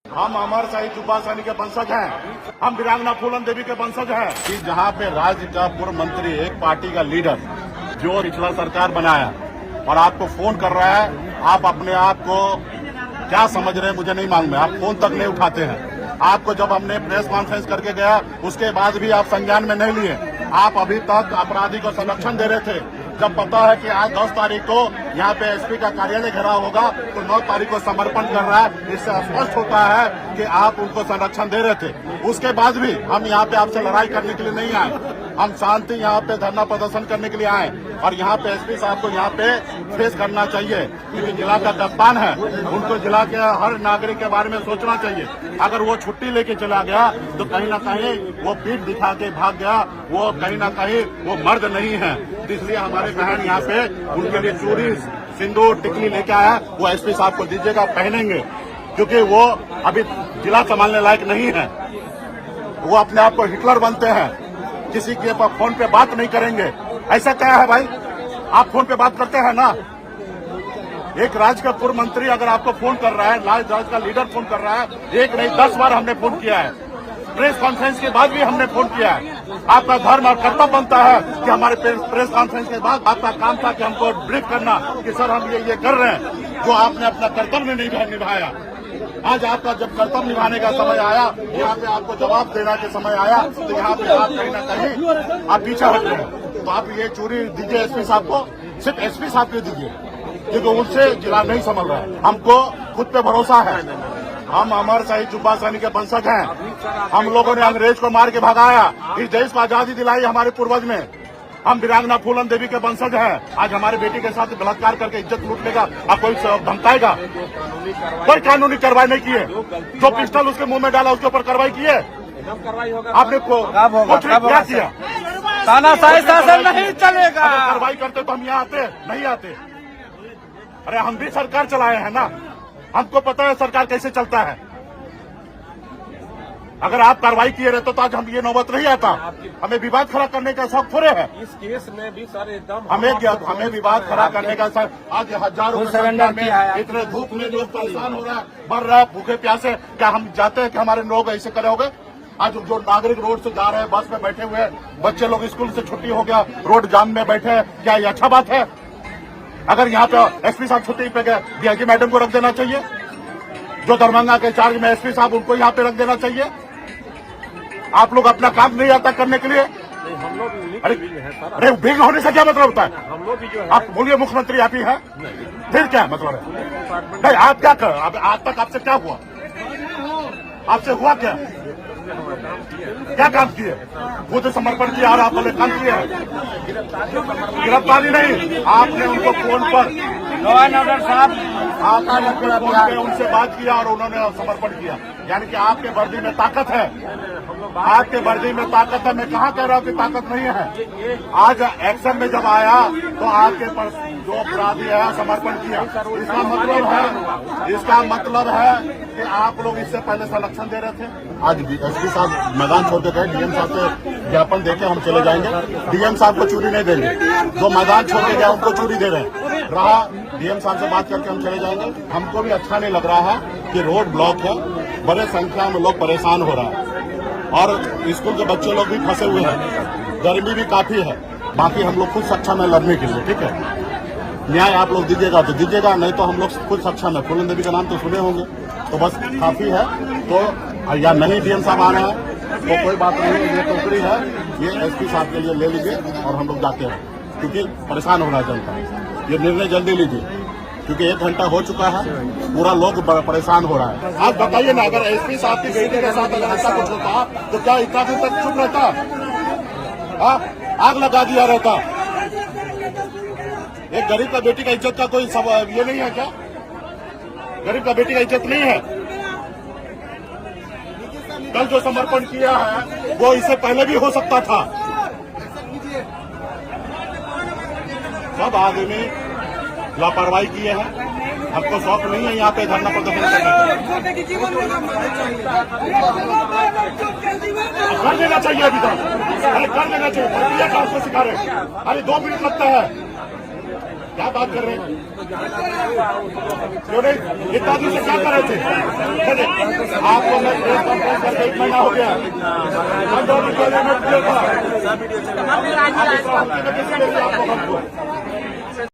हम अमर शहीद जुब्बा सैनी के वंशज हैं। हम वीरांगना फूलन देवी के वंशज हैं। कि जहाँ पे राज्य का पूर्व मंत्री, एक पार्टी का लीडर जो पिछला सरकार बनाया और आपको फोन कर रहा है, आप अपने आप को क्या समझ रहे हैं मुझे नहीं मालूम है। आप फोन तक नहीं उठाते हैं। आपको जब हमने प्रेस कॉन्फ्रेंस करके गया उसके बाद भी आप संज्ञान में नहीं लिए। आप अभी तक अपराधी को संरक्षण दे रहे थे, जब पता है कि आज 10 तारीख को यहाँ पे एसपी का कार्यालय घेराव होगा तो 9 तारीख को समर्पण कर रहा है। इससे स्पष्ट होता है कि आप उनको संरक्षण दे रहे थे। उसके बाद भी हम यहाँ पे आपसे लड़ाई करने के लिए नहीं आए। हम शांति यहाँ पे धरना प्रदर्शन करने के लिए आए और यहाँ पे एसपी साहब को यहाँ पे फेस करना चाहिए, क्योंकि जिला का कप्तान है। उनको जिला के हर नागरिक के बारे में सोचना चाहिए। अगर वो छुट्टी लेके चला गया तो कहीं ना कहीं वो पीठ दिखा के भाग गया, वो कहीं ना कहीं वो मर्द नहीं है। इसलिए हमारे बहन यहाँ पे उनके लिए चूड़ी, सिंदूर, टिकली लेके आया, वो एसपी साहब को दीजिएगा, पहनेंगे, क्योंकि वो अभी जिला संभालने लायक नहीं है। वो अपने आप को हिटलर बनते हैं, किसी के फोन पे बात नहीं करेंगे। ऐसा क्या है भाई, आप फोन पे बात करते हैं ना। एक राज्य का पूर्व मंत्री अगर आपको फोन कर रहा है, राज्य का लीडर फोन कर रहा है, एक नहीं 10 बार हमने फोन किया है। प्रेस कॉन्फ्रेंस के बाद भी हमने फोन किया है। आपका धर्म और कर्तव्य बनता है कि हमारे प्रेस कॉन्फ्रेंस के बाद आपका काम था कि हमको ब्रीफ करना कि सर हम ये कर रहे हैं, जो आपने अपना कर्तव्य नहीं निभाया। आज आपका जब कर्तव्य निभाने का समय आया, यहाँ पे आपको जवाब देने के समय आया, तो यहाँ पे आप कहीं ना कहीं आप पीछे हट रहे हैं। तो आप ये चूड़ी दीजिए एसपी साहब को, सिर्फ एसपी साहब को दीजिए, क्योंकि उनसे जिला नहीं संभल रहा है। हमको खुद पे भरोसा है। हम अमर शहीद जुब्बा सैनी के वंशज हैं। हम लोगों ने अंग्रेज को मार के भगाया, इस देश को आजादी दिलाई हमारे पूर्वज ने। हम वीरांगना फूलन देवी के वंशज हैं। आज हमारे बेटी के साथ बलात्कार करके इज्जत लूट लेगा, अब कोई धमकाएगा? कोई कानूनी कार्रवाई नहीं किए। जो पिस्टल उसके मुंह में डाला उसके ऊपर कार्रवाई किए। आपने क्या किया? तानाशाही शासन नहीं चलेगा। कार्रवाई करते तो हम यहाँ आते नहीं आते। अरे हम भी सरकार चलाए हैं ना, हमको पता है सरकार कैसे चलता है। अगर आप कार्रवाई किए रहते तो आज हम ये नौबत नहीं आता। हमें विवाद खड़ा करने का शौक थोड़े है। इस केस में भी सर एकदम हमें विवाद खड़ा करने का शौक। आज हजारों में इतने धूप में लोग परेशान हो रहा है, मर रहा है भूखे प्यासे। क्या हम जाते हैं कि हमारे लोग ऐसे करे होंगे? आज जो नागरिक रोड से जा रहे हैं, बस में बैठे हुए हैं, बच्चे लोग स्कूल से छुट्टी हो गया, रोड जाम में बैठे हैं, क्या ये अच्छा बात है? अगर यहाँ पे एसपी साहब छुट्टी पे गए, डीआईजी मैडम को रख देना चाहिए। जो दरभंगा के चार्ज में एसपी साहब, उनको यहाँ पे रख देना चाहिए। आप लोग अपना काम नहीं आता करने के लिए। हम लोग अरे बिग होने से क्या मतलब होता है? हम लोग भी जो है, आप बोलिए मुख्यमंत्री आप ही है, फिर क्या मतलब है? नहीं, आप क्या कर, आज तक आपसे क्या हुआ? आपसे हुआ क्या? क्या काम किए? वो तो समर्पण किया और आप बोले काम किए हैं। गिरफ्तारी नहीं, आपने उनको फोन पर लॉ एंड ऑर्डर साहब आपने उनसे बात किया और उन्होंने समर्पण किया। यानी कि आपके वर्दी में ताकत है। आपके वर्दी में ताकत है। मैं कहाँ कह रहा हूँ कि ताकत नहीं है। आज एक्शन में जब आया तो आपके पर जो अपराधी है समर्पण किया। इसका मतलब है कि आप लोग इससे पहले संरक्षण दे रहे थे। आज एसपी साहब मैदान छोड़ के गए, डीएम साहब से ज्ञापन देके हम चले जाएंगे। डीएम साहब को चूड़ी नहीं देंगे, जो मैदान छोड़ के गया उनको चूड़ी दे रहे हैं। रहा डीएम साहब से बात करके हम चले जाएंगे। हमको भी अच्छा नहीं लग रहा है कि रोड ब्लॉक है, बड़े संख्या में लोग परेशान हो रहा है और स्कूल के बच्चे लोग भी फंसे हुए हैं, गर्मी भी काफी है। बाकी हम लोग खुद सक्षम है लड़ने के लिए। ठीक है, न्याय आप लोग दीजिएगा तो दीजिएगा, नहीं तो हम लोग खुद सक्षम है। फूलन देवी का नाम तो सुने होंगे, तो बस काफी है। तो या नहीं डीएम साहब आ रहे हैं तो कोई बात नहीं, ये टोकरी है, ये एसपी साहब के लिए ले लीजिए और हम लोग जाते हैं, क्योंकि परेशान हो रहा है जनता। ये निर्णय जल्दी लीजिए, क्योंकि 1 घंटा हो चुका है, पूरा लोग परेशान हो रहा है। आप बताइए ना, अगर एसपी साहब की बेटी के साथ अगर ऐसा कुछ होता तो क्या इतना दिन तक चुप रहता? आग लगा दिया रहता। एक गरीब का बेटी का इज्जत का कोई ये नहीं है क्या? गरीब का बेटी का इज्जत नहीं है? कल जो समर्पण किया है वो इससे पहले भी हो सकता था। सब आदमी लापरवाही किए हैं। हमको शौक नहीं है यहाँ पे धरना प्रदर्शन करने कर देना चाहिए अभी तक। अरे कर देना चाहिए, प्रक्रिया का उसको सिखा रहे। अरे 2 मिनट लगता है। क्या बात कर रहे हैं? क्यों नहीं? इतना दिन से क्या कर रहे थे? आपको मैं प्रेस कॉन्फ्रेंस करके 1 महीना हो गया। आंदोलन के लिए मैं किया था। आप इस रास्ते में किसी ने दिया आपको हमको?